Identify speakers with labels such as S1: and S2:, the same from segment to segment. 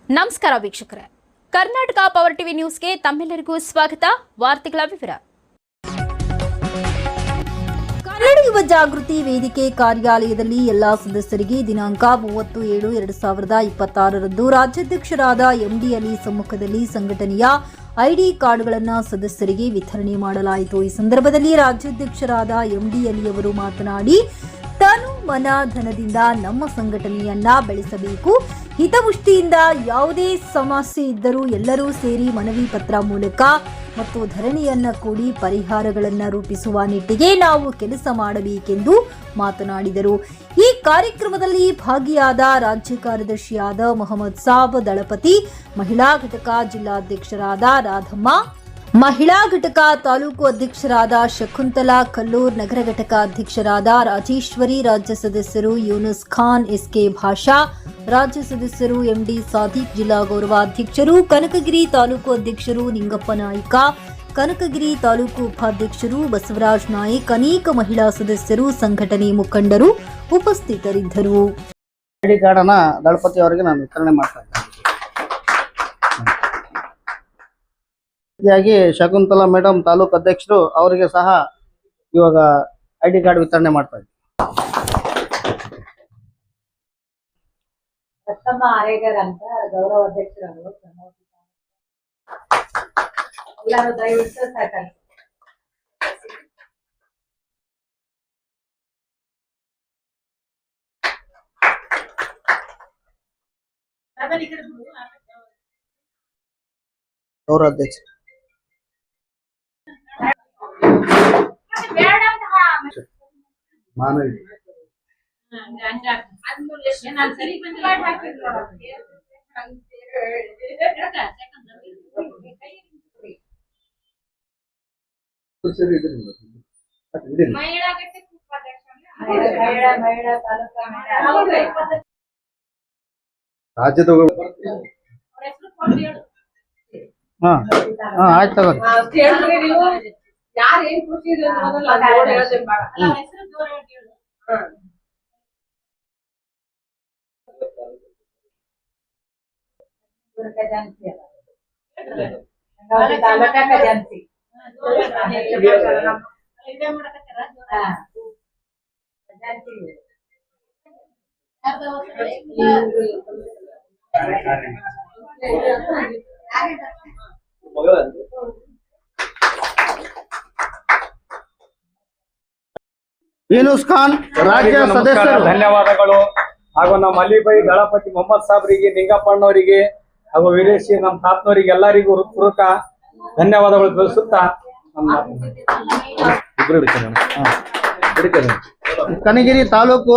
S1: ನಮಸ್ಕಾರ ವೀಕ್ಷಕರೇ, Karnataka power TV ನ್ಯೂಸ್ಗೆ ತಮ್ಮೆಲ್ಲರಿಗೂ ಸ್ವಾಗತ. ವಾರ್ತೆಗಳ ವಿವರ.
S2: ಕನ್ನಡ ಯುವ ಜಾಗೃತಿ ವೇದಿಕೆ ಕಾರ್ಯಾಲಯದಲ್ಲಿ ಎಲ್ಲಾ ಸದಸ್ಯರಿಗೆ ದಿನಾಂಕ 30/7/2026 ರಾಜ್ಯಾಧ್ಯಕ್ಷರಾದ ಎಂಡಿ ಅಲಿ ಸಮ್ಮುಖದಲ್ಲಿ ಸಂಘಟನೆಯ ಐಡಿ ಕಾರ್ಡ್ಗಳನ್ನು ಸದಸ್ಯರಿಗೆ ವಿತರಣೆ ಮಾಡಲಾಯಿತು. ಈ ಸಂದರ್ಭದಲ್ಲಿ ರಾಜ್ಯಾಧ್ಯಕ್ಷರಾದ ಎಂಡಿ ಅಲಿ ಅವರು ಮಾತನಾಡಿ, ತನು ಮನ ಧನದಿಂದ ನಮ್ಮ ಸಂಘಟನೆಯನ್ನ ಬೆಳೆಸಬೇಕು. ಹಿತಮುಷ್ಟಿಯಿಂದ ಯಾವುದೇ ಸಮಸ್ಯೆ ಇದ್ದರೂ ಎಲ್ಲರೂ ಸೇರಿ ಮನವಿ ಪತ್ರ ಮೂಲಕ ಮತ್ತು ಧರಣಿಯನ್ನ ಕೂಡಿ ಪರಿಹಾರಗಳನ್ನು ರೂಪಿಸುವ ನಿಟ್ಟಿಗೆ ನಾವು ಕೆಲಸ ಮಾಡಬೇಕೆಂದು ಮಾತನಾಡಿದರು. ಈ ಕಾರ್ಯಕ್ರಮದಲ್ಲಿ ಭಾಗಿಯಾದ ರಾಜ್ಯ ಕಾರ್ಯದರ್ಶಿಯಾದ ಮೊಹಮ್ಮದ್ ಸಾಬ್ ದಳಪತಿ, ಮಹಿಳಾ ಘಟಕ ಜಿಲ್ಲಾಧ್ಯಕ್ಷರಾದ ರಾಧಮ್ಮ, ಮಹಿಳಾ ಘಟಕ ತಾಲೂಕು ಅಧ್ಯಕ್ಷರಾದ ಶಕುಂತಲಾ ಕಲ್ಲೂರ್, ನಗರ ಘಟಕ ಅಧ್ಯಕ್ಷರಾದ ರಾಜೇಶ್ವರಿ, ರಾಜ್ಯ ಸದಸ್ಯರು ಯೂನುಸ್ ಖಾನ್, ಎಸ್ಕೆ ಭಾಷಾ, ರಾಜ್ಯ ಸದಸ್ಯರು ಎಂಡಿ ಸಾದಿಕ್, ಜಿಲ್ಲಾ ಗೌರವಾಧ್ಯಕ್ಷರು ಕನಕಗಿರಿ ತಾಲೂಕು ಅಧ್ಯಕ್ಷರು ನಿಂಗಪ್ಪ ನಾಯ್ಕ, ಕನಕಗಿರಿ ತಾಲೂಕು ಉಪಾಧ್ಯಕ್ಷರು ಬಸವರಾಜ್ ನಾಯ್ಕ್, ಅನೇಕ ಮಹಿಳಾ ಸದಸ್ಯರು, ಸಂಘಟನೆ ಮುಖಂಡರು ಉಪಸ್ಥಿತರಿದ್ದರು.
S3: ಐಡಿ ಕಾರ್ಡ್ ಅನ್ನ ದಳಪತಿ ಅವರಿಗೆ ನಾನು ವಿತರಣೆ ಮಾಡ್ತಾ ಇದ್ದೇನೆ. ಹೀಗಾಗಿ ಶಕುಂತಲಾ ಮೇಡಮ್ ತಾಲೂಕು ಅಧ್ಯಕ್ಷರು ಅವರಿಗೆ ಸಹ ಇವಾಗ ಐಡಿ ಕಾರ್ಡ್ ವಿತರಣೆ ಮಾಡ್ತಾ ಇದ್ದೀವಿ.
S4: ಆರೇಗರ್ ಅಂತ ಗೌರವ ಅಧ್ಯಕ್ಷರು ಎಲ್ಲರೂ ದಯವಿಟ್ಟು ಸಹಕರಿಸಿ.
S3: ಗೌರವ ಅಧ್ಯಕ್ಷ
S5: ರಾಜ್ಯದ
S3: ಆಯ್ತು ತಗೋರಿ. ಯೂನುಸ್ ಖಾನ್ ರಾಜ್ಯ ಸದಸ್ಯರು
S5: ಧನ್ಯವಾದಗಳು. ಹಾಗೂ ನಮ್ಮ ಅಲಿಬೈ ದಳಪತಿ ಮೊಹಮ್ಮದ್ ಸಾಬ್ರಿಗೆ, ನಿಂಗಪ್ಪಣ್ಣವರಿಗೆ ಹಾಗೂ ವೀರೇಶ್ ನಮ್ಮ ತಾತ್ನವರಿಗೆ ಎಲ್ಲರಿಗೂ ಹೃತ್ಪೂರ್ವಕ ಧನ್ಯವಾದಗಳು ತಿಳಿಸುತ್ತಾ
S3: ಕನಗಿರಿ ತಾಲೂಕು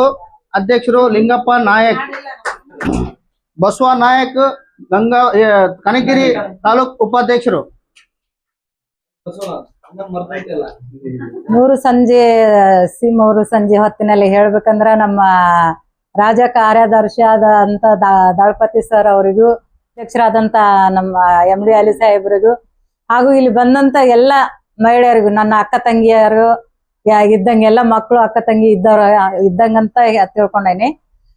S3: ಅಧ್ಯಕ್ಷರು ಲಿಂಗಪ್ಪ ನಾಯಕ್, ಬಸವ ನಾಯಕ್, ಕನಗಿರಿ ತಾಲೂಕು ಉಪಾಧ್ಯಕ್ಷರು.
S4: ಮೂರು ಸಂಜೆ ಹೊತ್ತಿನಲ್ಲಿ ಹೇಳ್ಬೇಕಂದ್ರ ನಮ್ಮ ರಾಜ್ಯ ಕಾರ್ಯದರ್ಶಿ ಆದಂತ ದಳಪತಿ ಸರ್ ಅವರಿಗೂ, ಅಧ್ಯಕ್ಷರಾದಂತ ನಮ್ಮ ಎಂಡಿ ಅಲಿ ಸಾಹೇಬ್ರಿಗೂ, ಹಾಗೂ ಇಲ್ಲಿ ಬಂದಂತ ಎಲ್ಲ ಮಹಿಳೆಯರಿಗೂ, ನನ್ನ ಅಕ್ಕ ತಂಗಿಯರು ಇದ್ದಂಗೆಲ್ಲ ಮಕ್ಕಳು ಅಕ್ಕ ತಂಗಿ ಇದ್ದಂಗಂತ ತಿಳ್ಕೊಂಡೇನಿ.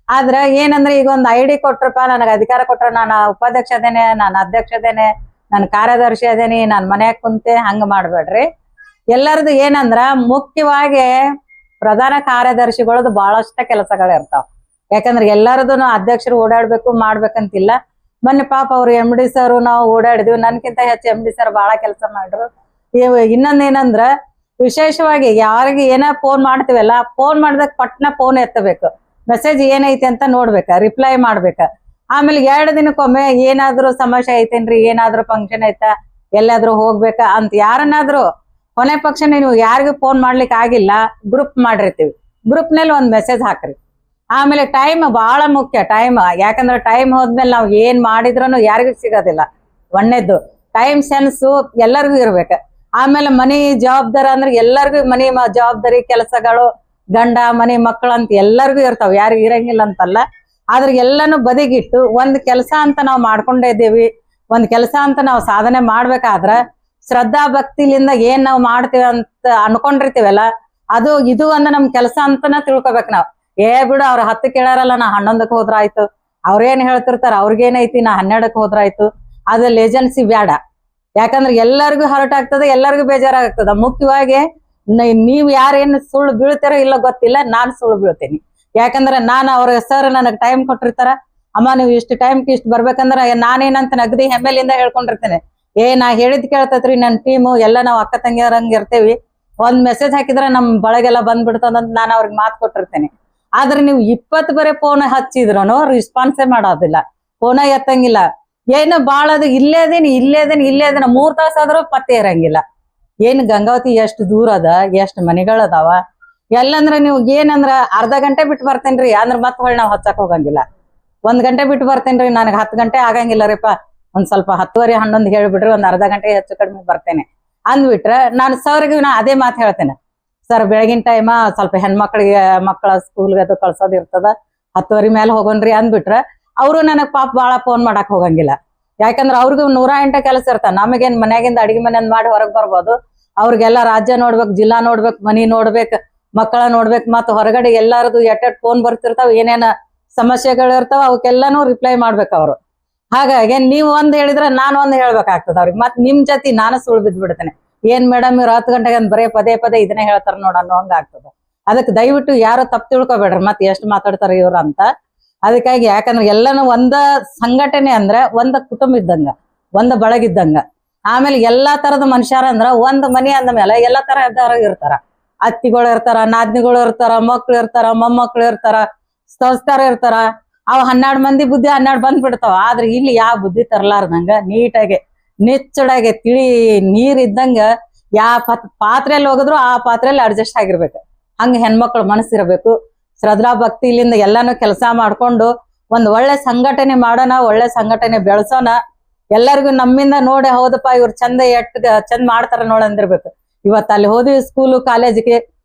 S4: ಆದ್ರ ಏನಂದ್ರೆ ಈಗ ಒಂದು ಐಡಿ ಕೊಟ್ರಪ್ಪ, ನನಗೆ ಅಧಿಕಾರ ಕೊಟ್ರ, ನಾನು ಉಪಾಧ್ಯಕ್ಷ ಅದೇನೆ, ನಾನು ಅಧ್ಯಕ್ಷ ಅದೇನೆ, ನಾನು ಕಾರ್ಯದರ್ಶಿ ಅದೇನಿ, ನಾನು ಮನ್ಯಾಗ ಕುಂತೆ ಹಂಗ ಮಾಡ್ಬೇಡ್ರಿ. ಎಲ್ಲರದು ಏನಂದ್ರ ಮುಖ್ಯವಾಗಿ ಪ್ರಧಾನ ಕಾರ್ಯದರ್ಶಿಗಳದ್ದು ಬಹಳಷ್ಟ ಕೆಲಸಗಳು ಇರ್ತಾವ. ಯಾಕಂದ್ರೆ ಎಲ್ಲರದು ಅಧ್ಯಕ್ಷರು ಓಡಾಡ್ಬೇಕು ಮಾಡ್ಬೇಕಂತಿಲ್ಲ. ಮೊನ್ನೆ ಪಾಪ ಅವ್ರು ಎಂಡಿ ಸರ್ ನಾವು ಓಡಾಡಿದ್ವಿ, ನನ್ಕಿಂತ ಹೆಚ್ಚು ಎಂಡಿ ಸರ್ ಬಹಳ ಕೆಲಸ ಮಾಡ್ರು. ಇನ್ನೊಂದೇನಂದ್ರ ವಿಶೇಷವಾಗಿ ಯಾರಿಗೆ ಏನ ಫೋನ್ ಮಾಡ್ತೀವಲ್ಲ, ಫೋನ್ ಮಾಡಿದಾಗ ಪಟ್ನ ಫೋನ್ ಎತ್ತಬೇಕು, ಮೆಸೇಜ್ ಏನೈತಿ ಅಂತ ನೋಡ್ಬೇಕ, ರಿಪ್ಲೈ ಮಾಡ್ಬೇಕ. ಆಮೇಲೆ 2 ದಿನಕ್ಕೊಮ್ಮೆ ಏನಾದ್ರು ಸಮಸ್ಯೆ ಐತೇನ್ರಿ, ಏನಾದ್ರು ಫಂಕ್ಷನ್ ಐತಾ, ಎಲ್ಲಾದ್ರೂ ಹೋಗ್ಬೇಕಾ ಅಂತ ಯಾರನ್ನಾದ್ರೂ ಕೊನೆ ಪಕ್ಷ ನೀವು ಯಾರಿಗೂ ಫೋನ್ ಮಾಡ್ಲಿಕ್ಕೆ ಆಗಿಲ್ಲ, ಗ್ರೂಪ್ ಮಾಡಿರ್ತೀವಿ, ಗ್ರೂಪ್ ನಲ್ಲಿ ಒಂದ್ ಮೆಸೇಜ್ ಹಾಕ್ರಿ. ಆಮೇಲೆ ಟೈಮ್ ಬಹಳ ಮುಖ್ಯ. ಟೈಮ್ ಯಾಕಂದ್ರೆ ಟೈಮ್ ಹೋದ್ಮೇಲೆ ನಾವು ಏನ್ ಮಾಡಿದ್ರು ಯಾರಿಗೂ ಸಿಗೋದಿಲ್ಲ. ಒಂದೇದ್ದು ಟೈಮ್ ಸೆನ್ಸ್ ಎಲ್ಲರಿಗೂ ಇರ್ಬೇಕು. ಆಮೇಲೆ ಮನಿ ಜವಾಬ್ದಾರಿ ಅಂದ್ರೆ ಎಲ್ಲರಿಗೂ ಮನಿ ಜವಾಬ್ದಾರಿ ಕೆಲಸಗಳು, ಗಂಡ ಮನೆ ಮಕ್ಕಳು ಅಂತ ಎಲ್ಲರಿಗೂ ಇರ್ತಾವ, ಯಾರಿಗೂ ಇರಂಗಿಲ್ಲ ಅಂತಲ್ಲ. ಆದ್ರೆ ಎಲ್ಲಾನು ಬದಿಗಿಟ್ಟು ಒಂದ್ ಕೆಲಸ ಅಂತ ನಾವು ಮಾಡ್ಕೊಂಡೇ ಇದ್ದೀವಿ, ಒಂದ್ ಕೆಲಸ ಅಂತ ನಾವು ಸಾಧನೆ ಮಾಡ್ಬೇಕಾದ್ರ ಶ್ರದ್ಧಾ ಭಕ್ತಿಲಿಂದ ಏನ್ ನಾವ್ ಮಾಡ್ತೀವಿ ಅಂತ ಅನ್ಕೊಂಡಿರ್ತೀವಲ್ಲ ಅದು ಇದು ಒಂದು ನಮ್ ಕೆಲಸ ಅಂತನ ತಿಳ್ಕೊಬೇಕು ನಾವ್. ಬಿಡು ಅವ್ರ 10 ಕೇಳಾರಲ್ಲ, ನಾ 11ಕ್ಕೆ ಹೋದ್ರಾಯ್ತು, ಅವ್ರೇನ್ ಹೇಳ್ತಿರ್ತಾರ ಅವ್ರಿಗೇನೈತಿ, ನಾ 12ಕ್ಕೆ ಹೋದ್ರಾಯ್ತು, ಅದ್ರಲ್ಲಿ ಏಜೆನ್ಸಿ ಬೇಡ. ಯಾಕಂದ್ರೆ ಎಲ್ಲರಿಗೂ ಹರ್ಟ್ ಆಗ್ತದೆ, ಎಲ್ಲರಿಗೂ ಬೇಜಾರಾಗ್ತದ. ಮುಖ್ಯವಾಗಿ ನೀವ್ ಯಾರೇನು ಸುಳ್ಳು ಬೀಳ್ತಾರೋ ಇಲ್ಲ ಗೊತ್ತಿಲ್ಲ, ನಾನ್ ಸುಳ್ಳು ಬೀಳ್ತೀನಿ. ಯಾಕಂದ್ರೆ ನಾನು ಅವ್ರ ಸರ್ ನನಗ್ ಟೈಮ್ ಕೊಟ್ಟಿರ್ತಾರ, ಅಮ್ಮ ನೀವು ಇಷ್ಟು ಟೈಮ್ಗೆ ಇಷ್ಟು ಬರ್ಬೇಕಂದ್ರ ನಾನೇನಂತ ನಗದಿ ಹೆಮ್ಮೆಲಿಂದ ಹೇಳ್ಕೊಂಡಿರ್ತೇನೆ. ನಾ ಹೇಳಿದ್ ಕೇಳ್ತೈತ್ರಿ ನನ್ ಟೀಮು ಎಲ್ಲ ನಾವ್ ಅಕ್ಕ ತಂಗಿಯರಂಗ್ ಇರ್ತೇವಿ, ಒಂದ್ ಮೆಸೇಜ್ ಹಾಕಿದ್ರೆ ನಮ್ ಬಳಗೆಲ್ಲ ಬಂದ್ಬಿಡ್ತದಂತ ನಾನು ಅವ್ರಿಗೆ ಮಾತು ಕೊಟ್ಟಿರ್ತೇನೆ. ಆದ್ರೆ ನೀವು 20 ಬರೀ ಫೋನ್ ಹಚ್ಚಿದ್ರು ರೆಸ್ಪಾನ್ಸೇ ಮಾಡೋದಿಲ್ಲ, ಫೋನ ಎತ್ತಂಗಿಲ್ಲ. ಏನು ಬಾಳ ಅದು ಇಲ್ಲೇದೇನಿ 3 ತಾಸ ಆದ್ರೂ ಪತ್ತೆ ಇರಂಗಿಲ್ಲ. ಏನ್ ಗಂಗಾವತಿ ಎಷ್ಟು ದೂರ ಅದ, ಎಷ್ಟು ಮನೆಗಳದಾವ. ಎಲ್ಲಂದ್ರ ನೀವು ಏನಂದ್ರ ಅರ್ಧ ಗಂಟೆ ಬಿಟ್ಟು ಬರ್ತೇನ್ರಿ ಅಂದ್ರ ಮತ್ ಹೊಳ್ ನಾವ್ ಹಚ್ಚಕ್ ಹೋಗಂಗಿಲ್ಲ. 1 ಗಂಟೆ ಬಿಟ್ಟು ಬರ್ತೇನ್ರಿ, ನನಗ್ 10 ಗಂಟೆ ಆಗಂಗಿಲ್ಲ ರೀಪ, ಒಂದ್ ಸ್ವಲ್ಪ 10:30 11 ಹೇಳ್ಬಿಡ್ರಿ, ಒಂದ್ ಅರ್ಧ ಗಂಟೆ ಹೆಚ್ಚು ಕಡಿಮೆ ಬರ್ತೇನೆ ಅಂದ್ಬಿಟ್ರೆ ನಾನು ಸರ್ಗೆ ನಾ ಅದೇ ಮಾತು ಹೇಳ್ತೇನೆ. ಸರ್ ಬೆಳಗಿನ ಟೈಮ ಸ್ವಲ್ಪ ಹೆಣ್ಮಕ್ಳಿಗೆ ಮಕ್ಕಳ ಸ್ಕೂಲ್ಗೆ ಅದು ಕಳ್ಸೋದ್ ಇರ್ತದ, 10:30 ಮೇಲೆ ಹೋಗೋಣ್ರಿ ಅಂದ್ಬಿಟ್ರೆ ಅವರು ನನಗ್ ಪಾಪ ಬಾಳ ಫೋನ್ ಮಾಡಕ್ ಹೋಗಂಗಿಲ್ಲ. ಯಾಕಂದ್ರ ಅವ್ರಿಗೂ 108 ಕೆಲಸ ಇರ್ತಾವ. ನಮಗೇನ್ ಮನ್ಯಾಗಿಂದ ಅಡಿಗೆ ಮನೆಯಂದ್ ಮಾಡಿ ಹೊರಗ್ ಬರ್ಬೋದು, ಅವ್ರಿಗೆಲ್ಲ ರಾಜ್ಯ ನೋಡ್ಬೇಕು, ಜಿಲ್ಲಾ ನೋಡ್ಬೇಕು, ಮನಿ ನೋಡ್ಬೇಕು, ಮಕ್ಕಳ ನೋಡ್ಬೇಕು, ಮತ್ತ್ ಹೊರಗಡೆ ಎಲ್ಲಾರದು ಎಟ್ಟೆಟ್ ಫೋನ್ ಬರ್ತಿರ್ತಾವ, ಏನೇನ ಸಮಸ್ಯೆಗಳು ಇರ್ತಾವ, ಅವಕ್ಕೆಲ್ಲಾನು ರಿಪ್ಲೈ ಮಾಡ್ಬೇಕು ಅವ್ರು. ಹಾಗಾಗಿ ನೀವು ಒಂದ್ ಹೇಳಿದ್ರೆ ನಾನು ಒಂದ್ ಹೇಳ್ಬೇಕಾಗ್ತದ ಅವ್ರಿಗೆ. ಮತ್ ನಿಮ್ ಜೊತೆ ನಾನು ಸುಳ್ಳು ಬಿದ್ಬಿಡ್ತೇನೆ. ಏನ್ ಮೇಡಮ್ ಇವ್ರು 10 ಗಂಟೆಗೆ ಬರೇ ಪದೇ ಇದನ್ನೇ ಹೇಳ್ತಾರ ನೋಡ ಅನ್ನೋ ಹಂಗ ಆಗ್ತದ. ಅದಕ್ಕೆ ದಯವಿಟ್ಟು ಯಾರು ತಪ್ಪು ತಿಳ್ಕೊಬೇಡ್ರಿ, ಮತ್ ಎಷ್ಟ್ ಮಾತಾಡ್ತಾರ ಇವ್ರು ಅಂತ. ಅದಕ್ಕಾಗಿ ಯಾಕಂದ್ರೆ ಎಲ್ಲಾನು ಒಂದ ಸಂಘಟನೆ ಅಂದ್ರೆ ಒಂದ ಕುಟುಂಬ ಇದ್ದಂಗ, ಒಂದ ಬಳಗಿದ್ದಂಗ. ಆಮೇಲೆ ಎಲ್ಲಾ ತರದ ಮನುಷ್ಯರ ಅಂದ್ರ ಒಂದ್ ಮನಿ ಅಂದ ಮೇಲೆ ಎಲ್ಲಾ ತರ ಇರ್ತಾರ. ಅತ್ತಿಗಳು ಇರ್ತಾರ, ನಾದ್ನಿಗಳು ಇರ್ತಾರ, ಮಕ್ಳು ಇರ್ತಾರ, ಮೊಮ್ಮಕ್ಳು ಇರ್ತಾರ, ಸಂಸ್ಕಾರ ಇರ್ತಾರ. ಅವ್ 12 ಮಂದಿ ಬುದ್ಧಿ 12 ಬಂದ್ಬಿಡ್ತಾವ. ಆದ್ರೆ ಇಲ್ಲಿ ಯಾವ ಬುದ್ಧಿ ತರಲಾರ್ದಂಗ ನೀಟಾಗಿ ನಿಚ್ಚಡಾಗಿ ತಿಳಿ ನೀರ್ ಇದ್ದಂಗ ಪಾತ್ರೆಯಲ್ಲಿ ಹೋಗಿದ್ರು ಆ ಪಾತ್ರೆಯಲ್ಲಿ ಅಡ್ಜಸ್ಟ್ ಆಗಿರ್ಬೇಕು. ಹಂಗ ಹೆಣ್ಮಕ್ಳು ಮನಸ್ಸಿರ್ಬೇಕು. ಶ್ರದ್ಧಾ ಭಕ್ತಿಲಿಂದ ಎಲ್ಲಾನು ಕೆಲಸ ಮಾಡ್ಕೊಂಡು ಒಂದ್ ಒಳ್ಳೆ ಸಂಘಟನೆ ಮಾಡೋಣ, ಒಳ್ಳೆ ಸಂಘಟನೆ ಬೆಳೆಸೋಣ. ಎಲ್ಲರಿಗೂ ನಮ್ಮಿಂದ ನೋಡಿ ಹೌದಪ್ಪ ಇವ್ರು ಚಂದ ಮಾಡ್ತಾರ ನೋಡಂದಿರ್ಬೇಕು. ಇವತ್ತು ಅಲ್ಲಿ ಹೋದ್ವಿ ಸ್ಕೂಲು ಕಾಲೇಜಿಗೆ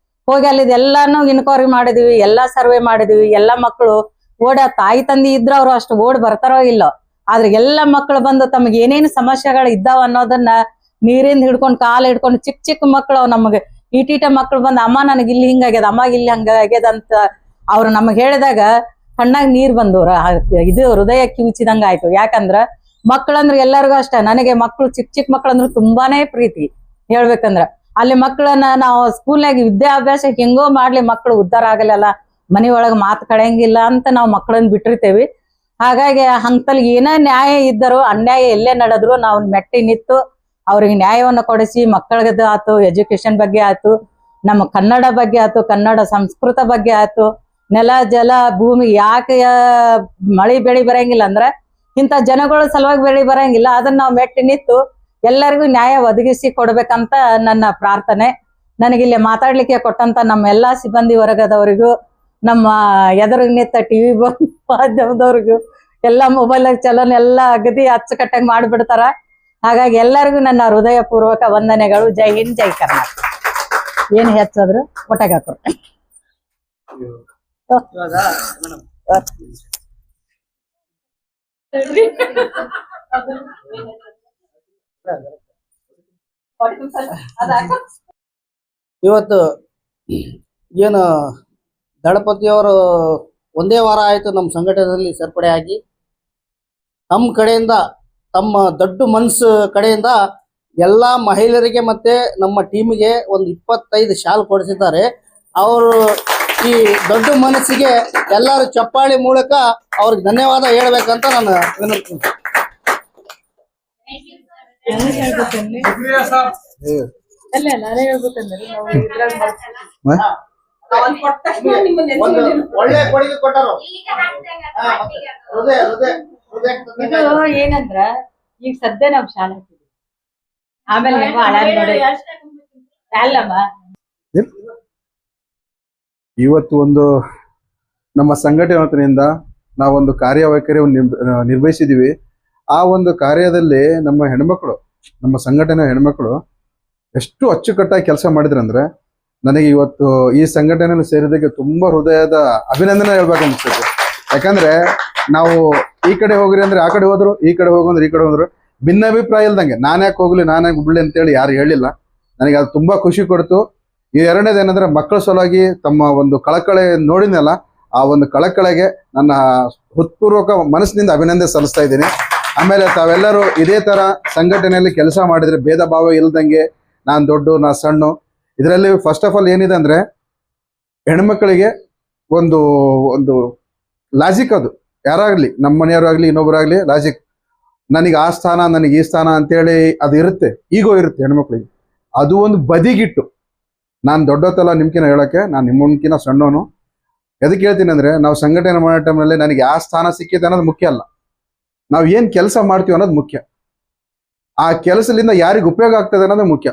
S4: ಹೋಗಿ ಅಲ್ಲಿ ಎಲ್ಲಾನು ಇನ್ಕ್ವೈರಿ ಮಾಡಿದೀವಿ, ಎಲ್ಲಾ ಸರ್ವೆ ಮಾಡಿದೀವಿ. ಎಲ್ಲಾ ಮಕ್ಕಳು ತಾಯಿ ತಂದಿ ಇದ್ರ ಅವ್ರು ಅಷ್ಟು ಓಡ್ ಬರ್ತಾರೋ ಇಲ್ಲೋ, ಆದ್ರೆ ಎಲ್ಲಾ ಮಕ್ಕಳು ಬಂದು ತಮಗೆ ಏನೇನು ಸಮಸ್ಯೆಗಳು ಇದ್ದಾವ ಅನ್ನೋದನ್ನ ನೀರಿಂದ ಹಿಡ್ಕೊಂಡು ಕಾಲ್ ಹಿಡ್ಕೊಂಡು ಚಿಕ್ಕ ಮಕ್ಕಳು ನಮಗೆ ಈಟೀಟ ಮಕ್ಕಳು ಬಂದು ಅಮ್ಮ ನನಗೆ ಇಲ್ಲಿ ಹಿಂಗಾಗ್ಯದ, ಅಮ್ಮ ಇಲ್ಲಿ ಹಂಗಾಗ್ಯದ ಅಂತ ಅವ್ರು ನಮಗ್ ಹೇಳಿದಾಗ ಕಣ್ಣಾಗ ನೀರ್ ಬಂದವ್ರ. ಇದು ಹೃದಯ ಕಿವುಚಿದಂಗ ಆಯ್ತು. ಯಾಕಂದ್ರ ಮಕ್ಕಳಂದ್ರೆ ಎಲ್ಲರಿಗೂ ಅಷ್ಟ. ನನಗೆ ಮಕ್ಕಳು ಚಿಕ್ಕ ಮಕ್ಕಳಂದ್ರೆ ತುಂಬಾನೇ ಪ್ರೀತಿ. ಹೇಳ್ಬೇಕಂದ್ರ ಅಲ್ಲಿ ಮಕ್ಕಳನ್ನ ನಾವು ಸ್ಕೂಲ್ನಾಗ ವಿದ್ಯಾಭ್ಯಾಸ ಹೆಂಗೋ ಮಾಡ್ಲಿ, ಮಕ್ಕಳು ಉದ್ಧಾರ ಆಗಲ್ಲ, ಮನಿ ಒಳಗ್ ಮಾತು ಕಳೆಯಂಗಿಲ್ಲ ಅಂತ ನಾವು ಮಕ್ಕಳನ್ನ ಬಿಟ್ಟಿರ್ತೇವಿ. ಹಾಗಾಗಿ ಹಂತಲ್ಲಿ ಏನೇ ನ್ಯಾಯ ಇದ್ದರೂ ಅನ್ಯಾಯ ಎಲ್ಲೇ ನಡೆದ್ರು ನಾವು ಮೆಟ್ಟಿ ನಿಂತು ಅವ್ರಿಗೆ ನ್ಯಾಯವನ್ನು ಕೊಡಿಸಿ, ಮಕ್ಕಳಿಗದು ಆಯ್ತು, ಎಜುಕೇಶನ್ ಬಗ್ಗೆ ಆಯ್ತು, ನಮ್ಮ ಕನ್ನಡ ಬಗ್ಗೆ ಆಯ್ತು, ಕನ್ನಡ ಸಂಸ್ಕೃತ ಬಗ್ಗೆ ಆಯ್ತು, ನೆಲ ಜಲ ಭೂಮಿ ಯಾಕೆ ಮಳಿ ಬೆಳಿ ಬರಂಗಿಲ್ಲ ಅಂದ್ರೆ ಇಂಥ ಜನಗಳ ಸಲುವಾಗಿ ಬೆಳಿ ಬರಂಗಿಲ್ಲ. ಅದನ್ನ ನಾವು ಮೆಟ್ಟಿ ನಿಂತು ಎಲ್ಲರಿಗೂ ನ್ಯಾಯ ಒದಗಿಸಿ ಕೊಡ್ಬೇಕಂತ ನನ್ನ ಪ್ರಾರ್ಥನೆ. ನನಗಿಲ್ಲಿ ಮಾತಾಡ್ಲಿಕ್ಕೆ ಕೊಟ್ಟಂತ ನಮ್ಮ ಎಲ್ಲಾ ಸಿಬ್ಬಂದಿ ವರ್ಗದವರಿಗೂ, ನಮ್ಮ ಎದುರಿಗೆ ನಿಂತ ಟಿವಿ ಮಾಧ್ಯಮದವ್ರಿಗೂ, ಎಲ್ಲಾ ಮೊಬೈಲ್ ಚಲನ್ ಎಲ್ಲಾ ಅಗದಿ ಅಚ್ಚುಕಟ್ಟಾಗಿ ಮಾಡ್ಬಿಡ್ತಾರ. ಹಾಗಾಗಿ ಎಲ್ಲರಿಗೂ ನನ್ನ ಹೃದಯ ಪೂರ್ವಕ ವಂದನೆಗಳು. ಜೈ ಹಿಂದ್, ಜೈ ಕರ್ನಾಟಕ. ಏನ್ ಹೆಚ್ಚಾದ್ರು ಒಟ್ಟಾಗ ಹಾಕೋರು.
S3: ಇವತ್ತು ಏನು ದಳಪತಿಯವರು ಒಂದೇ ವಾರ ಆಯ್ತು ನಮ್ಮ ಸಂಘಟನೆಯಲ್ಲಿ ಸೇರ್ಪಡೆ ಆಗಿ, ನಮ್ಮ ಕಡೆಯಿಂದ ತಮ್ಮ ದೊಡ್ಡ ಮನಸ್ಸು ಕಡೆಯಿಂದ ಎಲ್ಲಾ ಮಹಿಳೆಯರಿಗೆ ಮತ್ತೆ ನಮ್ಮ ಟೀಮಿಗೆ ಒಂದು 25 ಶಾಲ್ ಕೊಡಿಸಿದ್ದಾರೆ. ಅವರು ಈ ದೊಡ್ಡ ಮನಸ್ಸಿಗೆ ಎಲ್ಲರೂ ಚಪ್ಪಾಳಿ ಮೂಲಕ ಅವ್ರಿಗೆ ಧನ್ಯವಾದ ಹೇಳ್ಬೇಕಂತ ನಾನು ವಿನಂತಿ. ಒಳ್ಳೆ ಕೊಡುಗೆ ಕೊಟ್ಟರು.
S4: ಇದು ಏನಂದ್ರ ಈಗ ಸದ್ಯ ನಾವ್ ಶಾಲೆ ಹಾಕಿದ್ವಿ, ಆಮೇಲೆ ಹೆಂಗೋ ಅಲ್ಲಮ್ಮ.
S6: ಇವತ್ತು ಒಂದು ನಮ್ಮ ಸಂಘಟನೆ ವತಿಯಿಂದ ನಾವೊಂದು ಕಾರ್ಯವೈಖರಿಯನ್ನು ನಿರ್ವಹಿಸಿದೀವಿ. ಆ ಒಂದು ಕಾರ್ಯದಲ್ಲಿ ನಮ್ಮ ಹೆಣ್ಮಕ್ಳು, ನಮ್ಮ ಸಂಘಟನೆ ಹೆಣ್ಮಕ್ಳು ಎಷ್ಟು ಅಚ್ಚುಕಟ್ಟಾಗಿ ಕೆಲಸ ಮಾಡಿದ್ರಂದ್ರೆ ನನಗೆ ಇವತ್ತು ಈ ಸಂಘಟನೆಯಲ್ಲಿ ಸೇರಿದಕ್ಕೆ ತುಂಬಾ ಹೃದಯದ ಅಭಿನಂದನೆ ಹೇಳ್ಬೇಕನ್ನಿಸ್ತೈತೆ. ಯಾಕಂದ್ರೆ ನಾವು ಈ ಕಡೆ ಹೋಗ್ರಿ ಅಂದ್ರೆ ಆ ಕಡೆ ಹೋದ್ರು, ಈ ಕಡೆ ಹೋಗಂದ್ರೆ ಈ ಕಡೆ ಹೋದ್ರು, ಭಿನ್ನಾಭಿಪ್ರಾಯ ಇಲ್ದಂಗೆ ನಾನು ಯಾಕೆ ಹೋಗ್ಲಿ ನಾನು ಯಾಕೆ ಬಿಡ್ಲಿ ಅಂತೇಳಿ ಯಾರು ಹೇಳಿಲ್ಲ. ನನಗೆ ಅದು ತುಂಬಾ ಖುಷಿ ಕೊಡ್ತು. ಈ ಎರಡನೇದೇನಂದ್ರೆ ಮಕ್ಕಳ ಸಲುವಾಗಿ ತಮ್ಮ ಒಂದು ಕಳಕಳೆ ನೋಡಿದ್ನಲ್ಲ, ಆ ಒಂದು ಕಳಕಳೆಗೆ ನನ್ನ ಹೃತ್ಪೂರ್ವಕ ಮನಸ್ಸಿನಿಂದ ಅಭಿನಂದನೆ ಸಲ್ಲಿಸ್ತಾ ಇದ್ದೀನಿ. ಆಮೇಲೆ ತಾವೆಲ್ಲರೂ ಇದೇ ತರ ಸಂಘಟನೆಯಲ್ಲಿ ಕೆಲಸ ಮಾಡಿದ್ರೆ ಭೇದ ಭಾವ ಇಲ್ದಂಗೆ, ನಾನು ದೊಡ್ಡ ನಾ ಸಣ್ಣ, ಇದರಲ್ಲಿ ಫಸ್ಟ್ ಆಫ್ ಆಲ್ ಏನಿದೆ ಅಂದ್ರೆ ಹೆಣ್ಮಕ್ಳಿಗೆ ಒಂದು ಒಂದು ಲಾಜಿಕ್, ಅದು ಯಾರಾಗ್ಲಿ ನಮ್ಮ ಮನೆಯವರಾಗ್ಲಿ ಇನ್ನೊಬ್ಬರಾಗ್ಲಿ ಲಾಜಿಕ್, ನನಗೆ ಆ ಸ್ಥಾನ ನನಗೆ ಈ ಸ್ಥಾನ ಅಂತೇಳಿ ಅದು ಇರುತ್ತೆ, ಈಗೋ ಇರುತ್ತೆ ಹೆಣ್ಮಕ್ಳಿಗೆ. ಅದು ಒಂದು ಬದಿಗಿಟ್ಟು ನಾನು ದೊಡ್ಡತಲ್ಲ ನಿಮ್ಕಿನ ಹೇಳಕ್ಕೆ, ನಾನು ನಿಮ್ಮನ್ಕಿನ ಸಣ್ಣವನು. ಎದಕ್ಕೆ ಹೇಳ್ತೀನಿ ಅಂದ್ರೆ ನಾವು ಸಂಘಟನೆ ಮಾಡೋ ಟೈಮಲ್ಲಿ ನನಗೆ ಯಾವ ಸ್ಥಾನ ಸಿಕ್ಕಿದೆ ಅನ್ನೋದು ಮುಖ್ಯ ಅಲ್ಲ, ನಾವು ಏನ್ ಕೆಲಸ ಮಾಡ್ತೀವಿ ಅನ್ನೋದು ಮುಖ್ಯ. ಆ ಕೆಲಸದಿಂದ ಯಾರಿಗೆ ಉಪಯೋಗ ಆಗ್ತದೆ ಅನ್ನೋದು ಮುಖ್ಯ.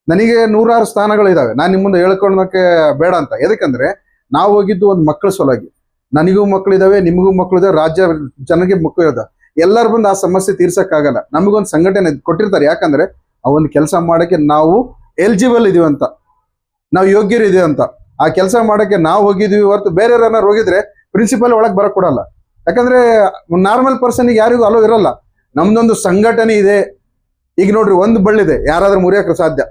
S6: ನನಗೆ 100 ಸ್ಥಾನಗಳು ಇದಾವೆ, ನಾನು ನಿಮ್ಮ ಮುಂದೆ ಹೇಳ್ಕೊಳ್ಳೋಕೆ ಬೇಡ ಅಂತ. ಎದಕ್ಕಂದ್ರೆ ನಾವು ಹೋಗಿದ್ದು ಒಂದು ಮಕ್ಕಳ ಸಲುವಾಗಿ. ನನಗೂ ಮಕ್ಕಳಿದಾವೆ, ನಿಮಗೂ ಮಕ್ಕಳಿದಾವೆ, ರಾಜ್ಯ ಜನರಿಗೆ ಮಕ್ಕಳು ಇದಾವೆ. ಎಲ್ಲರೂ ಬಂದು ಆ ಸಮಸ್ಯೆ ತೀರ್ಸಕ್ಕಾಗಲ್ಲ. ನಮಗೊಂದು ಸಂಘಟನೆ ಕೊಟ್ಟಿರ್ತಾರೆ, ಯಾಕಂದ್ರೆ ಆ ಒಂದು ಕೆಲಸ ಮಾಡಕ್ಕೆ ನಾವು ಎಲಿಜಿಬಲ್ ಇದೀವಿ ಅಂತ, ನಾವು ಯೋಗ್ಯರು ಇದೀವಿ ಅಂತ. ಆ ಕೆಲಸ ಮಾಡಕ್ಕೆ ನಾವು ಹೋಗಿದೀವಿ ಹೊರತು ಬೇರೆಯವ್ರನ್ನ ಹೋಗಿದ್ರೆ ಪ್ರಿನ್ಸಿಪಲ್ ಒಳಗೆ ಬರಕ್ ಕೊಡಲ್ಲ. ಯಾಕಂದ್ರೆ ನಾರ್ಮಲ್ ಪರ್ಸನ್ಗೆ ಯಾರಿಗೂ ಅಲೋ ಇರಲ್ಲ. ನಮ್ದೊಂದು ಸಂಘಟನೆ ಇದೆ. ಈಗ ನೋಡ್ರಿ, ಒಂದು ಬಳ್ಳಿದೆ, ಯಾರಾದ್ರೂ ಮುರಿಯಕ್ಕೆ ಸಾಧ್ಯ,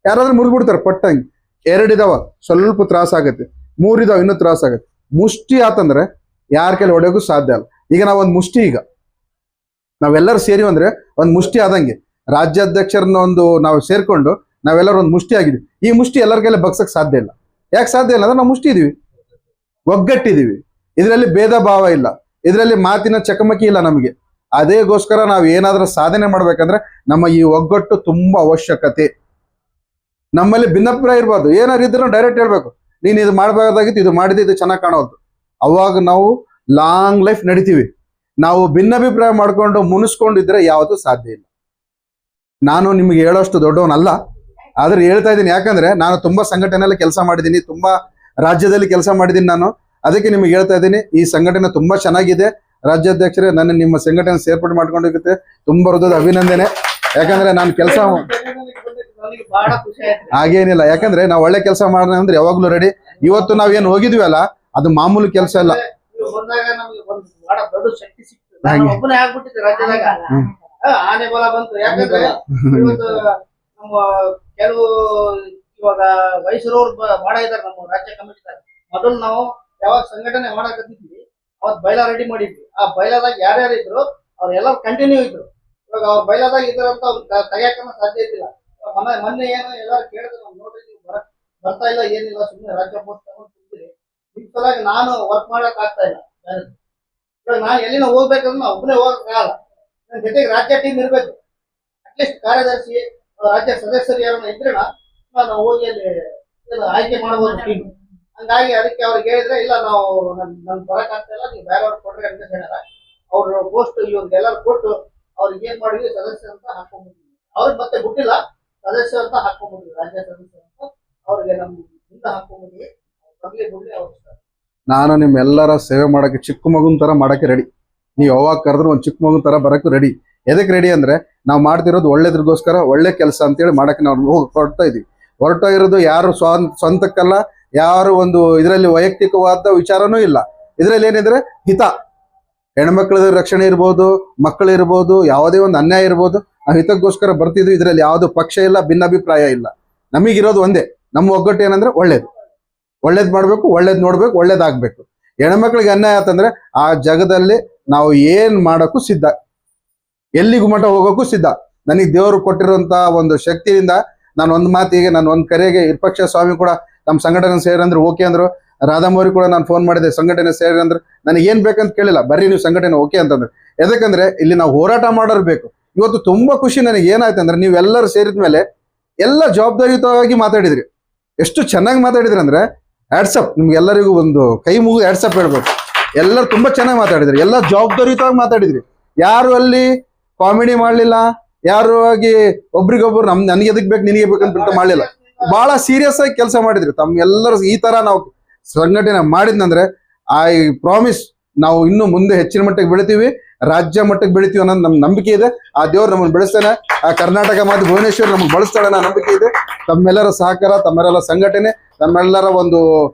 S6: ಯಾರಾದ್ರೂ ಮುರಿದ್ಬಿಡ್ತಾರೆ ಪಟ್ಟಂಗೆ. 2 ಇದಾವ ಸ್ವಲ್ಪ ತ್ರಾಸ ಆಗುತ್ತೆ, 3 ಇದಾವ ಇನ್ನೂ ತ್ರಾಸ ಆಗುತ್ತೆ. ಮುಷ್ಟಿ ಆತಂದ್ರೆ ಯಾರ ಕೈಲಿ ಹೊಡೆಯೋಕ್ಕೂ ಸಾಧ್ಯ ಅಲ್ಲ. ಈಗ ನಾವೊಂದು ಮುಷ್ಟಿ, ಈಗ ನಾವೆಲ್ಲರೂ ಸೇರಿ ಅಂದ್ರೆ ಒಂದು ಮುಷ್ಟಿ ಆದಂಗೆ, ರಾಜ್ಯಾಧ್ಯಕ್ಷರನ್ನ ಒಂದು ನಾವು ಸೇರ್ಕೊಂಡು ನಾವೆಲ್ಲರೂ ಒಂದು ಮುಷ್ಟಿ ಆಗಿದ್ವಿ. ಈ ಮುಷ್ಟಿ ಎಲ್ಲರ ಕೈಲಿ ಬಗ್ಸಕ್ ಸಾಧ್ಯ ಇಲ್ಲ. ಯಾಕೆ ಸಾಧ್ಯ ಇಲ್ಲ ಅಂದ್ರೆ ನಾವು ಮುಷ್ಟಿ ಇದೀವಿ, ಒಗ್ಗಟ್ಟಿದೀವಿ. ಇದರಲ್ಲಿ ಭೇದ ಭಾವ ಇಲ್ಲ, ಇದರಲ್ಲಿ ಮಾತಿನ ಚಕಮಕಿ ಇಲ್ಲ ನಮಗೆ. ಅದೇಗೋಸ್ಕರ ನಾವು ಏನಾದ್ರೂ ಸಾಧನೆ ಮಾಡ್ಬೇಕಂದ್ರೆ ನಮ್ಮ ಈ ಒಗ್ಗಟ್ಟು ತುಂಬಾ ಅವಶ್ಯಕತೆ. ನಮ್ಮಲ್ಲಿ ಭಿನ್ನಾಭಿಪ್ರಾಯ ಇರ್ಬಾರ್ದು, ಏನಾದ್ರು ಇದ್ರೂ ಡೈರೆಕ್ಟ್ ಹೇಳ್ಬೇಕು, ನೀನು ಇದು ಮಾಡಬೇಕಾಗಿತ್ತು, ಇದು ಮಾಡಿದ್ದು, ಇದು ಚೆನ್ನಾಗಿ ಕಾಣೋದು. ಅವಾಗ ನಾವು ಲಾಂಗ್ ಲೈಫ್ ನಡಿತೀವಿ. ನಾವು ಭಿನ್ನಾಭಿಪ್ರಾಯ ಮಾಡ್ಕೊಂಡು ಮುನಿಸ್ಕೊಂಡಿದ್ರೆ ಯಾವುದು ಸಾಧ್ಯ ಇಲ್ಲ. ನಾನು ನಿಮ್ಗೆ ಹೇಳೋಷ್ಟು ದೊಡ್ಡವನಲ್ಲ, ಆದ್ರೆ ಹೇಳ್ತಾ ಇದ್ದೀನಿ. ಯಾಕಂದ್ರೆ ನಾನು ತುಂಬಾ ಸಂಘಟನೆಯಲ್ಲಿ ಕೆಲಸ ಮಾಡಿದ್ದೀನಿ, ತುಂಬಾ ರಾಜ್ಯದಲ್ಲಿ ಕೆಲಸ ಮಾಡಿದ್ದೀನಿ ನಾನು. ಅದಕ್ಕೆ ನಿಮ್ಗೆ ಹೇಳ್ತಾ ಇದ್ದೀನಿ, ಈ ಸಂಘಟನೆ ತುಂಬಾ ಚೆನ್ನಾಗಿದೆ. ರಾಜ್ಯಾಧ್ಯಕ್ಷರೇ, ನನ್ನ ನಿಮ್ಮ ಸಂಘಟನೆ ಸೇರ್ಪಡೆ ಮಾಡ್ಕೊಂಡಿರುತ್ತೆ, ತುಂಬಾ ಹೃದಯದ ಅಭಿನಂದನೆ. ಯಾಕಂದ್ರೆ ನಾನು ಕೆಲಸ ಹಾಗೇನಿಲ್ಲ, ಯಾಕಂದ್ರೆ ನಾವು ಒಳ್ಳೆ ಕೆಲಸ ಮಾಡೋಣ ಅಂದ್ರೆ ಯಾವಾಗ್ಲೂ ರೆಡಿ. ಇವತ್ತು ನಾವೇನು ಹೋಗಿದ್ವಿ ಅಲ್ಲ, ಅದು ಮಾಮೂಲಿ ಕೆಲಸ ಇಲ್ಲ.
S3: ಒಬ್ಬನೇ ಆಗ್ಬಿಟ್ಟಿದೆ ರಾಜ್ಯದಾಗ, ಆನೆ ಬಲ ಬಂತು. ಯಾಕಂದ್ರೆ ಇವತ್ತು ನಮ್ಮ ಕೆಲವು ಇವಾಗ ವಯಸ್ಸರವ್ರು ಬಾಳ ಇದಾರೆ ನಮ್ಮ ರಾಜ್ಯ ಕಮಿಟಿದಾಗ. ಮೊದಲು ನಾವು ಯಾವಾಗ ಸಂಘಟನೆ ಮಾಡಕತ್ತಿದ್ವಿ ಅವತ್ ಬೈಲಾ ರೆಡಿ ಮಾಡಿದ್ವಿ. ಆ ಬೈಲಾದಾಗ ಯಾರ್ಯಾರು ಇದ್ರು ಅವ್ರೆಲ್ಲ ಕಂಟಿನ್ಯೂ ಇದ್ರು. ಇವಾಗ ಅವ್ರ ಬೈಲಾದಾಗ ಇದ್ರಂತ ಅವ್ರು ತೆಗಿಯಕನ್ನ ಸಾಧ್ಯ ಇದ್ದಿಲ್ಲ. ಮೊನ್ನೆ ಏನೋ ಎಲ್ಲಾರು ಕೇಳಿದ್ರೆ ನಾವು ನೋಡ್ರಿ, ನೀವು ಬರ್ತಾ ಇಲ್ಲ, ಏನಿಲ್ಲ, ಸುಮ್ಮನೆ ರಾಜ್ಯ ಪೋಸ್ಟ್ ತಗೊಂಡು ಕೂತಿರಿ, ನಿಮ್ ಸಲುವಾಗಿ ನಾನು ವರ್ಕ್ ಮಾಡಕ್ ಆಗ್ತಾ ಇಲ್ಲ. ಇವಾಗ ನಾನು ಎಲ್ಲಿನ ಹೋಗ್ಬೇಕಂದ್ರೆ ನಾವು ಒಬ್ಬನೇ ಹೋಗಕ್ಕಾಗಲ್ಲ, ನನ್ನ ಜೊತೆಗೆ ರಾಜ್ಯ ಟೀಮ್ ಇರ್ಬೇಕು. ಅಟ್ಲೀಸ್ಟ್ ಕಾರ್ಯದರ್ಶಿ, ರಾಜ್ಯ ಸದಸ್ಯರು ಯಾರನ್ನ ಇದ್ರೆ ನಾನು ಹೋಗಿ ಅಲ್ಲಿ ಆಯ್ಕೆ ಮಾಡಬಹುದು ಟೀಮ್. ಹಂಗಾಗಿ ಅದಕ್ಕೆ ಅವ್ರಿಗೆ ಹೇಳಿದ್ರೆ, ಇಲ್ಲ ನಾವು ನನ್ ಬರಕ್ ಆಗ್ತಾ ಇಲ್ಲ, ನೀವು ಬೇರೆಯವ್ರು ಕೊಡ್ರಿ ಅಂತ ಹೇಳ್ಯಾರ. ಅವ್ರ ಪೋಸ್ಟ್ ಇವ್ರಿಗೆ ಎಲ್ಲರೂ ಕೊಟ್ಟು ಅವ್ರಿಗೆ ಏನ್ ಮಾಡಿದ್ವಿ, ಸದಸ್ಯ ಅಂತ ಹಾಕೊಂಡ್ಬಿಟ್ಟಿದ್ವಿ. ಅವ್ರಿಗೆ ಮತ್ತೆ ಬಿಟ್ಟಿಲ್ಲ, ಸದಸ್ಯ ಅಂತ ಹಾಕೊಂಡ್ಬಿಟ್ವಿ, ರಾಜ್ಯ ಸದಸ್ಯ ಅಂತ ಅವ್ರಿಗೆ ನಮ್ ಹಿಂದ ಹಾಕೊಂಡ್ಬಿಟ್ವಿ. ಬರ್ಲಿ ಬಿಡ್ಲಿ ಅವ್ರ ಇಷ್ಟ.
S6: ನಾನು ನಿಮ್ಮೆಲ್ಲರ ಸೇವೆ ಮಾಡಕ್ಕೆ ಚಿಕ್ಕ ಮಗುನ್ ತರ ಮಾಡಕ್ಕೆ ರೆಡಿ. ನೀವು ಯಾವಾಗ ಕರೆದ್ರು ಒಂದು ಚಿಕ್ಕ ಮಗುನ್ ತರ ಬರಕ್ಕೂ ರೆಡಿ. ಎದಕ್ಕೆ ರೆಡಿ ಅಂದ್ರೆ ನಾವು ಮಾಡ್ತಿರೋದು ಒಳ್ಳೇದ್ರಿಗೋಸ್ಕರ, ಒಳ್ಳೆ ಕೆಲಸ ಅಂತೇಳಿ ಮಾಡಕ್ಕೆ ನಾವು ಹೊರಡ್ತಾ ಇದೀವಿ. ಹೊರಟ ಇರೋದು ಯಾರು ಸ್ವಂತಕ್ಕಲ್ಲ, ಯಾರು ಒಂದು ಇದರಲ್ಲಿ ವೈಯಕ್ತಿಕವಾದ ವಿಚಾರನೂ ಇಲ್ಲ. ಇದರಲ್ಲಿ ಏನಿದ್ರೆ ಹಿತ, ಹೆಣ್ಮಕ್ಳದ ರಕ್ಷಣೆ ಇರ್ಬೋದು, ಮಕ್ಕಳು ಇರ್ಬೋದು, ಯಾವುದೇ ಒಂದು ಅನ್ಯಾಯ ಇರ್ಬೋದು, ನಾವು ಹಿತಕ್ಕೋಸ್ಕರ ಬರ್ತಿದ್ವಿ. ಇದರಲ್ಲಿ ಯಾವುದು ಪಕ್ಷ ಇಲ್ಲ, ಭಿನ್ನಾಭಿಪ್ರಾಯ ಇಲ್ಲ. ನಮಗಿರೋದು ಒಂದೇ, ನಮ್ಮ ಒಗ್ಗಟ್ಟು ಏನಂದ್ರೆ ಒಳ್ಳೇದ್ ಮಾಡ್ಬೇಕು, ಒಳ್ಳೇದ್ ನೋಡ್ಬೇಕು, ಒಳ್ಳೇದಾಗ್ಬೇಕು. ಹೆಣ್ಮಕ್ಳಿಗೆ ಅನ್ಯಾಯ ಆತಂದ್ರೆ ಆ ಜಗದಲ್ಲಿ ನಾವು ಏನ್ ಮಾಡೋಕ್ಕೂ ಸಿದ್ಧ, ಎಲ್ಲಿಗೂ ಮಠ ಹೋಗೋಕ್ಕೂ ಸಿದ್ಧ. ನನಗೆ ದೇವರು ಕೊಟ್ಟಿರುವಂತ ಒಂದು ಶಕ್ತಿಯಿಂದ ನಾನು ಒಂದು ಮಾತಿಗೆ, ನಾನು ಒಂದು ಕರೆಗೆ ವಿರೂಪಾಕ್ಷ ಸ್ವಾಮಿ ಕೂಡ ನಮ್ಮ ಸಂಘಟನೆ ಸೇರಂದ್ರು, ಓಕೆ ಅಂದ್ರು. ರಾಧಮ್ಮವ್ರಿಗೆ ಕೂಡ ನಾನು ಫೋನ್ ಮಾಡಿದೆ, ಸಂಘಟನೆ ಸೇರಿ ಅಂದ್ರೆ. ನನಗೆ ಏನ್ ಬೇಕಂತ ಕೇಳಿಲ್ಲ, ಬರ್ರಿ ನೀವು ಸಂಘಟನೆ ಓಕೆ ಅಂತಂದ್ರೆ. ಯಾಕಂದ್ರೆ ಇಲ್ಲಿ ನಾವು ಹೋರಾಟ ಮಾಡೋರು ಬೇಕು. ಇವತ್ತು ತುಂಬಾ ಖುಷಿ ನನಗೆ ಏನಾಯ್ತು ಅಂದ್ರೆ, ನೀವೆಲ್ಲರೂ ಸೇರಿದ್ಮೇಲೆ ಎಲ್ಲ ಜವಾಬ್ದಾರಿಯುತವಾಗಿ ಮಾತಾಡಿದ್ರಿ. ಎಷ್ಟು ಚೆನ್ನಾಗಿ ಮಾತಾಡಿದ್ರಿ ಅಂದ್ರೆ ಹ್ಯಾಟ್ಸಪ್ ನಿಮ್ಗೆಲ್ಲರಿಗೂ ಒಂದು ಕೈ ಮುಗಿದು ಹ್ಯಾಟ್ಸಪ್ ಹೇಳ್ಬೇಕು. ಎಲ್ಲರೂ ತುಂಬಾ ಚೆನ್ನಾಗಿ ಮಾತಾಡಿದ್ರಿ, ಎಲ್ಲ ಜವಾಬ್ದಾರಿಯುತವಾಗಿ ಮಾತಾಡಿದ್ರಿ. ಯಾರು ಅಲ್ಲಿ ಕಾಮಿಡಿ ಮಾಡ್ಲಿಲ್ಲ, ಯಾರು ಆಗಿ ಒಬ್ರಿಗೊಬ್ರು ನನಗೆ ಎದಕ್ ಬೇಕು ನಿನಗೆ ಬೇಕಂತ ಮಾಡ್ಲಿಲ್ಲ. ಬಹಳ ಸೀರಿಯಸ್ ಆಗಿ ಕೆಲಸ ಮಾಡಿದ್ರಿ. ತಮ್ಗೆಲ್ಲರೂ ಈ ತರ ನಾವು ಸಂಘಟನೆ ಮಾಡಿದ್ನಂದ್ರೆ ಐ ಪ್ರಾಮಿಸ್ ನಾವು ಇನ್ನು ಮುಂದೆ ಹೆಚ್ಚಿನ ಮಟ್ಟಕ್ಕೆ ಬೆಳಿತೀವಿ, ರಾಜ್ಯ ಮಟ್ಟಕ್ಕೆ ಬೆಳಿತೀವಿ ಅನ್ನೋದು ನಮ್ಗೆ ನಂಬಿಕೆ ಇದೆ. ಆ ದೇವ್ರು ನಮ್ಮನ್ನು ಬೆಳೆಸ್ತಾನೆ, ಆ ಕರ್ನಾಟಕ ಮತ್ತು ಭುವನೇಶ್ವರ್ ನಮ್ಗೆ ಬಳಸ್ತಾಳೆ ಅನ್ನೋ ನಂಬಿಕೆ ಇದೆ. ತಮ್ಮೆಲ್ಲರ ಸಹಕಾರ, ತಮ್ಮೆಲ್ಲರ ಸಂಘಟನೆ, ತಮ್ಮೆಲ್ಲರ ಒಂದು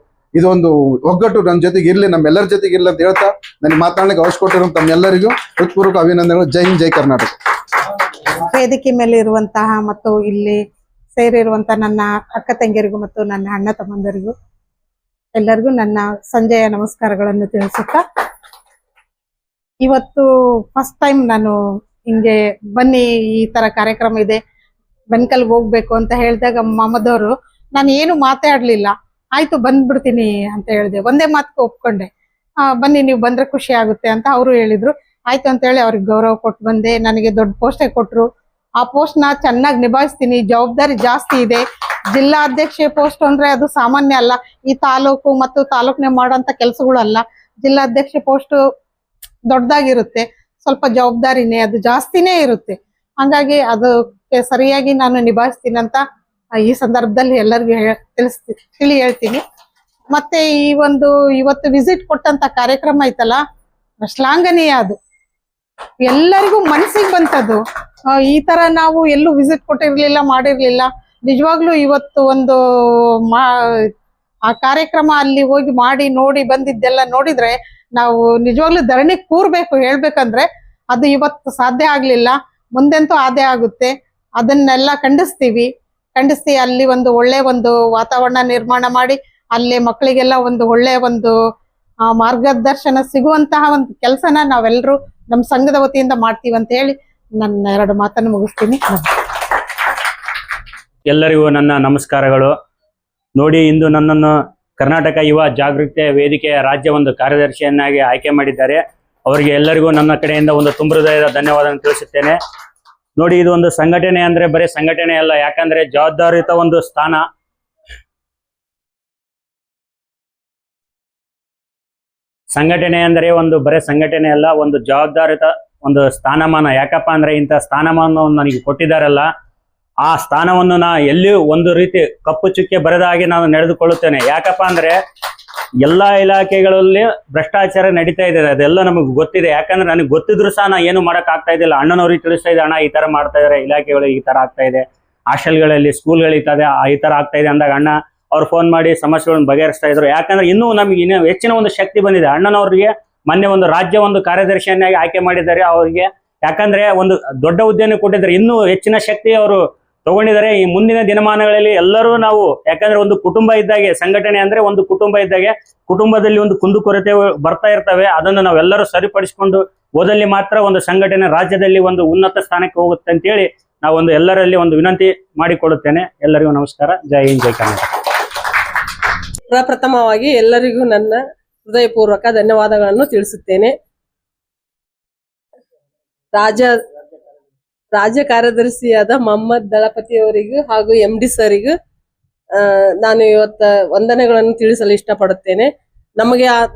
S6: ಇದೊಂದು ಒಗ್ಗಟ್ಟು ನನ್ನ ಜೊತೆಗೆ ಇರ್ಲಿ, ನಮ್ಮೆಲ್ಲರ ಜೊತೆಗೆ ಇರ್ಲಿ ಅಂತ ಹೇಳ್ತಾ ನನಗೆ ಮಾತಾಡ್ಲಿಕ್ಕೆ ಅವಶ್ಯ ಕೊಟ್ಟಿರೋ ತಮ್ಮೆಲ್ಲರಿಗೂ ಹೃತ್ಪೂರ್ವಕ ಅಭಿನಂದನೆಗಳು. ಜೈ ಹಿಂದ್, ಜೈ ಕರ್ನಾಟಕ.
S7: ವೇದಿಕೆ ಮೇಲೆ ಇರುವಂತಹ ಮತ್ತು ಇಲ್ಲಿ ಸೇರಿರುವಂತಹ ನನ್ನ ಅಕ್ಕ ತಂಗಿಯರಿಗೂ ಮತ್ತು ನನ್ನ ಅಣ್ಣ ತಮ್ಮಂದರಿಗೂ ಎಲ್ಲರಿಗೂ ನನ್ನ ಸಂಜೆಯ ನಮಸ್ಕಾರಗಳನ್ನು ತಿಳಿಸುತ್ತಾ, ಇವತ್ತು ಫಸ್ಟ್ ಟೈಮ್ ನಾನು ಹಿಂಗೆ ಬನ್ನಿ ಈ ತರ ಕಾರ್ಯಕ್ರಮ ಇದೆ ಬೆನ್ಕಲ್ಗೆ ಹೋಗ್ಬೇಕು ಅಂತ ಹೇಳಿದಾಗ ಮಮದವರು ನಾನು ಏನು ಮಾತಾಡ್ಲಿಲ್ಲ, ಆಯ್ತು ಬಂದ್ಬಿಡ್ತೀನಿ ಅಂತ ಹೇಳಿದೆ. ಒಂದೇ ಮಾತಕ್ಕೆ ಒಪ್ಕೊಂಡೆ. ಬನ್ನಿ ನೀವು ಬಂದ್ರೆ ಖುಷಿ ಆಗುತ್ತೆ ಅಂತ ಅವರು ಹೇಳಿದ್ರು. ಆಯ್ತು ಅಂತ ಹೇಳಿ ಅವ್ರಿಗೆ ಗೌರವ ಕೊಟ್ಟು ಬಂದೆ. ನನಗೆ ದೊಡ್ಡ ಪೋಸ್ಟೇ ಕೊಟ್ರು. ಆ ಪೋಸ್ಟ್ ನ ಚೆನ್ನಾಗಿ ನಿಭಾಯಿಸ್ತೀನಿ. ಜವಾಬ್ದಾರಿ ಜಾಸ್ತಿ ಇದೆ. ಜಿಲ್ಲಾಧ್ಯಕ್ಷೆ ಪೋಸ್ಟ್ ಅಂದ್ರೆ ಅದು ಸಾಮಾನ್ಯ ಅಲ್ಲ. ಈ ತಾಲೂಕು ಮತ್ತು ತಾಲೂಕಿನ ಮಾಡೋಂತ ಕೆಲಸಗಳಲ್ಲ. ಜಿಲ್ಲಾಧ್ಯಕ್ಷೆ ಪೋಸ್ಟ್ ದೊಡ್ಡದಾಗಿರುತ್ತೆ, ಸ್ವಲ್ಪ ಜವಾಬ್ದಾರಿನೇ ಅದು ಜಾಸ್ತಿನೇ ಇರುತ್ತೆ. ಹಂಗಾಗಿ ಅದಕ್ಕೆ ಸರಿಯಾಗಿ ನಾನು ನಿಭಾಯಿಸ್ತೀನಿ ಅಂತ ಈ ಸಂದರ್ಭದಲ್ಲಿ ಎಲ್ಲರಿಗೂ ತಿಳಿ ಹೇಳ್ತೀನಿ. ಮತ್ತೆ ಈ ಒಂದು ಇವತ್ತು ವಿಸಿಟ್ ಕೊಟ್ಟಂತ ಕಾರ್ಯಕ್ರಮ ಐತಲ್ಲ, ಶ್ಲಾಘನೀಯ. ಅದು ಎಲ್ಲರಿಗೂ ಮನಸ್ಸಿಗೆ ಬಂತದ್ದು. ಈ ತರ ನಾವು ಎಲ್ಲೂ ವಿಸಿಟ್ ಕೊಟ್ಟಿರ್ಲಿಲ್ಲ, ಮಾಡಿರ್ಲಿಲ್ಲ. ನಿಜವಾಗ್ಲೂ ಇವತ್ತು ಒಂದು ಆ ಕಾರ್ಯಕ್ರಮ ಅಲ್ಲಿ ಹೋಗಿ ಮಾಡಿ ನೋಡಿ ಬಂದಿದ್ದೆಲ್ಲ ನೋಡಿದ್ರೆ ನಾವು ನಿಜವಾಗ್ಲೂ ಧರಣಿ ಕೂರ್ಬೇಕು. ಹೇಳ್ಬೇಕಂದ್ರೆ ಅದು ಇವತ್ತು ಸಾಧ್ಯ ಆಗ್ಲಿಲ್ಲ, ಮುಂದೆಂತೂ ಆದೇ ಆಗುತ್ತೆ. ಅದನ್ನೆಲ್ಲ ಖಂಡಿಸ್ತೀವಿ. ಅಲ್ಲಿ ಒಂದು ಒಳ್ಳೆ ಒಂದು ವಾತಾವರಣ ನಿರ್ಮಾಣ ಮಾಡಿ ಅಲ್ಲಿ ಮಕ್ಕಳಿಗೆಲ್ಲ ಒಂದು ಒಳ್ಳೆ ಒಂದು ಮಾರ್ಗದರ್ಶನ ಸಿಗುವಂತಹ ಒಂದು ಕೆಲಸನ ನಾವೆಲ್ಲರೂ ನಮ್ಮ ಸಂಘದ ವತಿಯಿಂದ ಮಾಡ್ತೀವಿ ಅಂತ ಹೇಳಿ ನನ್ನ 2 ಮಾತನ್ನು ಮುಗಿಸ್ತೀನಿ.
S8: ಎಲ್ಲರಿಗೂ ನನ್ನ ನಮಸ್ಕಾರಗಳು. ನೋಡಿ, ಇಂದು ನನ್ನನ್ನು ಕರ್ನಾಟಕ ಯುವ ಜಾಗೃತಿ ವೇದಿಕೆಯ ರಾಜ್ಯ ಒಂದು ಕಾರ್ಯದರ್ಶಿಯನ್ನಾಗಿ ಆಯ್ಕೆ ಮಾಡಿದ್ದಾರೆ. ಅವರಿಗೆ ಎಲ್ಲರಿಗೂ ನನ್ನ ಕಡೆಯಿಂದ ಒಂದು ತುಂಬ ಹೃದಯದ ಧನ್ಯವಾದ ತಿಳಿಸುತ್ತೇನೆ. ನೋಡಿ, ಇದು ಒಂದು ಸಂಘಟನೆ ಅಂದ್ರೆ ಬರೀ ಸಂಘಟನೆ ಅಲ್ಲ, ಯಾಕಂದ್ರೆ ಜವಾಬ್ದಾರಿಯುತ ಒಂದು ಸ್ಥಾನ. ಸಂಘಟನೆ ಅಂದ್ರೆ ಒಂದು ಬರೀ ಸಂಘಟನೆ ಅಲ್ಲ, ಒಂದು ಜವಾಬ್ದಾರಿಯುತ ಒಂದು ಸ್ಥಾನಮಾನ. ಯಾಕಪ್ಪ ಅಂದ್ರೆ ಇಂಥ ಸ್ಥಾನಮಾನವನ್ನು ನನಗೆ ಕೊಟ್ಟಿದ್ದಾರಲ್ಲ, ಆ ಸ್ಥಾನವನ್ನು ನಾ ಎಲ್ಲಿಯೂ ಒಂದು ರೀತಿ ಕಪ್ಪು ಚುಕ್ಕೆ ಬರದ ಹಾಗೆ ನಾನು ನಡೆದುಕೊಳ್ಳುತ್ತೇನೆ. ಯಾಕಪ್ಪ ಅಂದ್ರೆ ಎಲ್ಲಾ ಇಲಾಖೆಗಳಲ್ಲಿ ಭ್ರಷ್ಟಾಚಾರ ನಡೀತಾ ಇದೆ, ಅದೆಲ್ಲ ನಮಗೆ ಗೊತ್ತಿದೆ. ಯಾಕಂದ್ರೆ ನನಗೆ ಗೊತ್ತಿದ್ರು ಸಹ ನಾ ಏನು ಮಾಡಕ್ ಆಗ್ತಾ ಇದ್ದಿಲ್ಲ. ಅಣ್ಣನವ್ರಿಗೆ ತಿಳಿಸ್ತಾ ಇದೆ, ಅಣ್ಣ ಈ ತರ ಮಾಡ್ತಾ ಇದಾರೆ, ಇಲಾಖೆಗಳು ಈ ತರ ಆಗ್ತಾ ಇದೆ, ಹಾಸ್ಟೆಲ್ಗಳಲ್ಲಿ ಸ್ಕೂಲ್ಗಳಿರ್ತದೆ ಈ ತರ ಆಗ್ತಾ ಇದೆ ಅಂದಾಗ ಅಣ್ಣ ಅವ್ರು ಫೋನ್ ಮಾಡಿ ಸಮಸ್ಯೆಗಳನ್ನು ಬಗೆಹರಿಸ್ತಾ ಇದ್ರು. ಯಾಕಂದ್ರೆ ಇನ್ನೂ ನಮಗೆ ಇನ್ನೂ ಹೆಚ್ಚಿನ ಒಂದು ಶಕ್ತಿ ಬಂದಿದೆ. ಅಣ್ಣನವ್ರಿಗೆ ಮೊನ್ನೆ ಒಂದು ರಾಜ್ಯ ಒಂದು ಕಾರ್ಯದರ್ಶಿಯನ್ನಾಗಿ ಆಯ್ಕೆ ಮಾಡಿದ್ದಾರೆ ಅವರಿಗೆ. ಯಾಕಂದ್ರೆ ಒಂದು ದೊಡ್ಡ ಹುದ್ದೆಯನ್ನು ಕೊಟ್ಟಿದ್ದಾರೆ, ಇನ್ನೂ ಹೆಚ್ಚಿನ ಶಕ್ತಿ ಅವರು ತಗೊಂಡಿದ್ದಾರೆ. ಈ ಮುಂದಿನ ದಿನಮಾನಗಳಲ್ಲಿ ಎಲ್ಲರೂ ನಾವು, ಯಾಕಂದ್ರೆ ಒಂದು ಕುಟುಂಬ ಇದ್ದಾಗೆ, ಸಂಘಟನೆ ಅಂದ್ರೆ ಒಂದು ಕುಟುಂಬ ಇದ್ದಾಗೆ, ಕುಟುಂಬದಲ್ಲಿ ಒಂದು ಕುಂದುಕೊರತೆ ಬರ್ತಾ ಇರ್ತವೆ. ಅದನ್ನು ನಾವೆಲ್ಲರೂ ಸರಿಪಡಿಸಿಕೊಂಡು ಹೋದಲ್ಲಿ ಮಾತ್ರ ಒಂದು ಸಂಘಟನೆ ರಾಜ್ಯದಲ್ಲಿ ಒಂದು ಉನ್ನತ ಸ್ಥಾನಕ್ಕೆ ಹೋಗುತ್ತೆ ಅಂತೇಳಿ ನಾವು ಒಂದು ಎಲ್ಲರಲ್ಲಿ ಒಂದು ವಿನಂತಿ ಮಾಡಿಕೊಡುತ್ತೇನೆ. ಎಲ್ಲರಿಗೂ ನಮಸ್ಕಾರ. ಜೈ ಹಿಂದ್, ಜೈ ಕರ್ನಾಟಕ.
S9: ಪ್ರಪ್ರಥಮವಾಗಿ ಎಲ್ಲರಿಗೂ ನನ್ನ ಹೃದಯಪೂರ್ವಕ ಧನ್ಯವಾದಗಳನ್ನು ತಿಳಿಸುತ್ತೇನೆ. ರಾಜ್ಯ ಕಾರ್ಯದರ್ಶಿಯಾದ ಮೊಹಮ್ಮದ್ ದಳಪತಿ ಅವರಿಗೂ ಹಾಗೂ MD ಸರಿಗೂ ನಾನು ಇವತ್ತ ವಂದನೆಗಳನ್ನು ತಿಳಿಸಲು ಇಷ್ಟಪಡುತ್ತೇನೆ.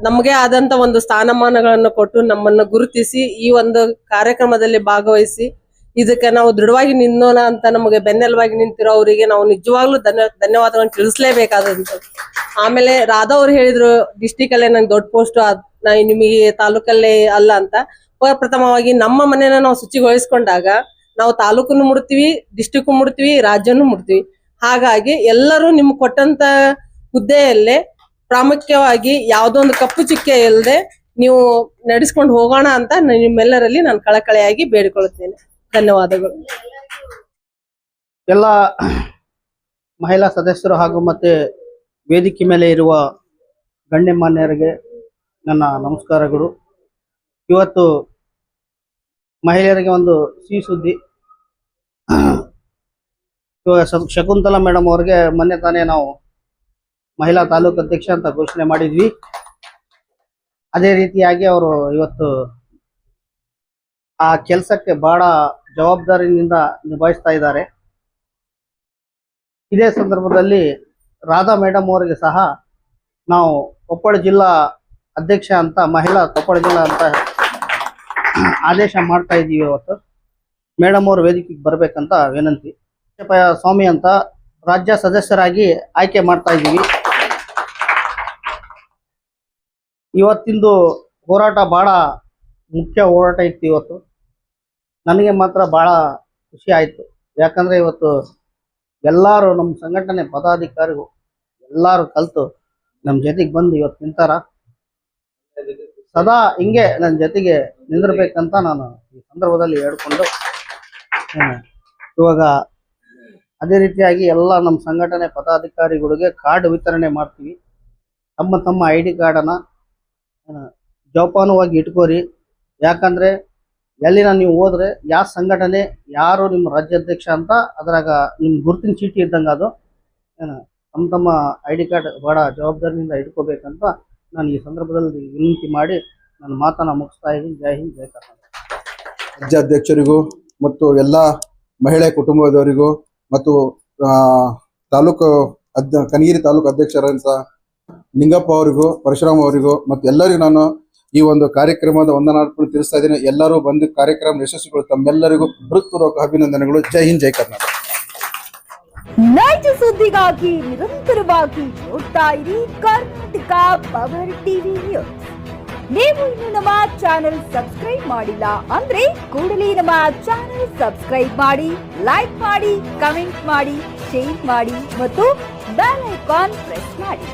S9: ನಮಗೆ ಆದಂತ ಒಂದು ಸ್ಥಾನಮಾನಗಳನ್ನು ಕೊಟ್ಟು ನಮ್ಮನ್ನು ಗುರುತಿಸಿ ಈ ಒಂದು ಕಾರ್ಯಕ್ರಮದಲ್ಲಿ ಭಾಗವಹಿಸಿ ಇದಕ್ಕೆ ನಾವು ದೃಢವಾಗಿ ನಿನ್ನೋಣ ಅಂತ ನಮಗೆ ಬೆನ್ನೆಲುಬಾಗಿ ನಿಂತಿರೋ ಅವರಿಗೆ ನಾವು ನಿಜವಾಗ್ಲೂ ಧನ್ಯವಾದಗಳನ್ನು ತಿಳಿಸ್ಲೇಬೇಕಾದಂತ. ಆಮೇಲೆ ರಾಧಾ ಅವ್ರು ಹೇಳಿದ್ರು ಡಿಸ್ಟಿಕ್ ಅಲ್ಲೇ ನಂಗೆ ದೊಡ್ಡ ಪೋಸ್ಟ್ ನಿಮಗೆ ತಾಲೂಕಲ್ಲೇ ಅಲ್ಲ ಅಂತ. ಪ್ರಥಮವಾಗಿ ನಮ್ಮ ಮನೆಯನ್ನ ನಾವು ಶುಚಿಗೊಳಿಸ್ಕೊಂಡಾಗ ನಾವು ತಾಲೂಕನ್ನು ಮುಡ್ತೀವಿ, ಡಿಸ್ಟಿಕ್ ಮುಡ್ತೀವಿ, ರಾಜ್ಯನೂ ಮುಡ್ತೀವಿ. ಹಾಗಾಗಿ ಎಲ್ಲರೂ ನಿಮ್ಗೆ ಕೊಟ್ಟಂತ ಹುದ್ದೆಯಲ್ಲೇ ಪ್ರಾಮುಖ್ಯವಾಗಿ ಯಾವುದೊಂದು ಕಪ್ಪು ಚುಕ್ಕೆ ಇಲ್ಲದೆ ನೀವು ನಡೆಸ್ಕೊಂಡು ಹೋಗೋಣ ಅಂತ ನಿಮ್ಮೆಲ್ಲರಲ್ಲಿ ನಾನು ಕಳಕಳಿಯಾಗಿ ಬೇಡಿಕೊಳ್ಳುತ್ತೇನೆ. ಧನ್ಯವಾದಗಳು.
S3: ಎಲ್ಲ ಮಹಿಳಾ ಸದಸ್ಯರು ಹಾಗೂ ಮತ್ತೆ ವೇದಿಕೆ ಮೇಲೆ ಇರುವ ಗಣ್ಯಮಾನ್ಯರಿಗೆ ನನ್ನ ನಮಸ್ಕಾರಗಳು. ಇವತ್ತು ಮಹಿಳೆಯರಿಗೆ ಒಂದು ಸಿಹಿ ಸುದ್ದಿ. ಶಕುಂತಲಾ ಮೇಡಮ್ ಅವ್ರಿಗೆ ಮೊನ್ನೆ ತಾನೇ ನಾವು ಮಹಿಳಾ ತಾಲೂಕು ಅಧ್ಯಕ್ಷ ಅಂತ ಘೋಷಣೆ ಮಾಡಿದ್ವಿ. ಅದೇ ರೀತಿಯಾಗಿ ಅವರು ಇವತ್ತು ಆ ಕೆಲಸಕ್ಕೆ ಬಹಳ ಜವಾಬ್ದಾರಿಯಿಂದ ನಿಭಾಯಿಸ್ತಾ ಇದ್ದಾರೆ. ಇದೇ ಸಂದರ್ಭದಲ್ಲಿ ರಾಧಾ ಮೇಡಮ್ ಅವರಿಗೆ ಸಹ ನಾವು ಕೊಪ್ಪಳ ಜಿಲ್ಲಾ ಅಧ್ಯಕ್ಷ ಅಂತ, ಮಹಿಳಾ ಕೊಪ್ಪಳ ಜಿಲ್ಲಾ ಅಂತ ಆದೇಶ ಮಾಡ್ತಾ ಇದ್ದೀವಿ. ಇವತ್ತು ಮೇಡಮ್ ಅವರು ವೇದಿಕೆಗೆ ಬರಬೇಕಂತ ವಿನಂತಿ. ಸ್ವಾಮಿ ಅಂತ ರಾಜ್ಯ ಸದಸ್ಯರಾಗಿ ಆಯ್ಕೆ ಮಾಡ್ತಾ ಇದ್ದೀವಿ. ಇವತ್ತಿಂದು ಹೋರಾಟ ಬಹಳ ಮುಖ್ಯ ಹೋರಾಟ ಇತ್ತು. ಇವತ್ತು ನನಗೆ ಮಾತ್ರ ಬಹಳ ಖುಷಿ ಆಯಿತು. ಯಾಕಂದ್ರೆ ಇವತ್ತು ಎಲ್ಲರೂ ನಮ್ಮ ಸಂಘಟನೆ ಪದಾಧಿಕಾರಿಗಳು ಎಲ್ಲರೂ ಕಲಿತು ನಮ್ಮ ಜೊತೆಗೆ ಬಂದು ಇವತ್ತು ನಿಂತಾರ. ಸದಾ ಹಿಂಗೆ ನನ್ನ ಜೊತೆಗೆ ನಿಂದಿರ್ಬೇಕಂತ ನಾನು ಈ ಸಂದರ್ಭದಲ್ಲಿ ಹೇಳ್ಕೊಂಡು ಏನು, ಇವಾಗ ಅದೇ ರೀತಿಯಾಗಿ ಎಲ್ಲ ನಮ್ಮ ಸಂಘಟನೆ ಪದಾಧಿಕಾರಿಗಳಿಗೆ ಕಾರ್ಡ್ ವಿತರಣೆ ಮಾಡ್ತೀವಿ. ತಮ್ಮ ಐ ಡಿ ಕಾರ್ಡನ್ನು ಜೋಪಾನವಾಗಿ ಇಟ್ಕೋರಿ. ಯಾಕಂದ್ರೆ ಎಲ್ಲಿನ ನೀವು ಹೋದ್ರೆ ಯಾವ ಸಂಘಟನೆ ಯಾರು ನಿಮ್ಮ ರಾಜ್ಯಾಧ್ಯಕ್ಷ ಅಂತ ಅದ್ರಾಗ ನಿಮ್ಮ ಗುರುತಿನ ಚೀಟಿ ಇದ್ದಂಗೆ ಅದು ಏನು ತಮ್ಮ ಐ ಡಿ ಕಾರ್ಡ್ ಬಹಳ ಜವಾಬ್ದಾರಿಯಿಂದ ಇಟ್ಕೋಬೇಕಂತ ನಾನು ಈ ಸಂದರ್ಭದಲ್ಲಿ ವಿನಂತಿ ಮಾಡಿ ನನ್ನ ಮಾತನ್ನು ಮುಗಿಸ್ತಾ ಇದ್ದೀನಿ. ಜೈ ಹಿಂದ್, ಜೈ ಕರ್ನಾಟಕ.
S6: ರಾಜ್ಯಾಧ್ಯಕ್ಷರಿಗೂ ಮತ್ತು ಎಲ್ಲ ಮಹಿಳೆ ಕುಟುಂಬದವರಿಗೂ ಮತ್ತು ಕನಗಿರಿ ತಾಲೂಕು ಅಧ್ಯಕ್ಷರಂತ ನಿಂಗಪ್ಪ ಅವರಿಗೂ, ಪರಶುರಾಮ್ ಅವರಿಗೂ ಮತ್ತು ಎಲ್ಲರಿಗೂ ನಾನು ಈ ಒಂದು ಕಾರ್ಯಕ್ರಮದ ವಂದನಾರ್ಪಣೆ ತಿಳಿಸ್ತಾ ಇದ್ದೀನಿ. ಎಲ್ಲರೂ ಬಂದು ಕಾರ್ಯಕ್ರಮ ಯಶಸ್ವಿಗಳು ತಮ್ಮೆಲ್ಲರಿಗೂ ಹೃತ್ಪೂರ್ವಕ ಅಭಿನಂದನೆಗಳು. ಜೈ ಹಿಂದ್, ಜೈ ಕರ್ನಾಟಕ.
S2: ನೈಜ ಸುದ್ದಿಗಾಗಿ ನಿರಂತರವಾಗಿ ನೋಡ್ತಾ ಇರಿ ಕರ್ನಾಟಕ ಪವರ್ ಟಿವಿ ನ್ಯೂಸ್. ನೀವು ಇನ್ನು ನಮ್ಮ ಚಾನೆಲ್ ಸಬ್ಸ್ಕ್ರೈಬ್ ಮಾಡಿಲ್ಲ ಅಂದ್ರೆ ಕೂಡಲೇ ನಮ್ಮ ಚಾನೆಲ್ ಸಬ್ಸ್ಕ್ರೈಬ್ ಮಾಡಿ, ಲೈಕ್ ಮಾಡಿ, ಕಮೆಂಟ್ ಮಾಡಿ, ಶೇರ್ ಮಾಡಿ ಮತ್ತು ಬೆಲ್ ಐಕಾನ್ ಪ್ರೆಸ್ ಮಾಡಿ.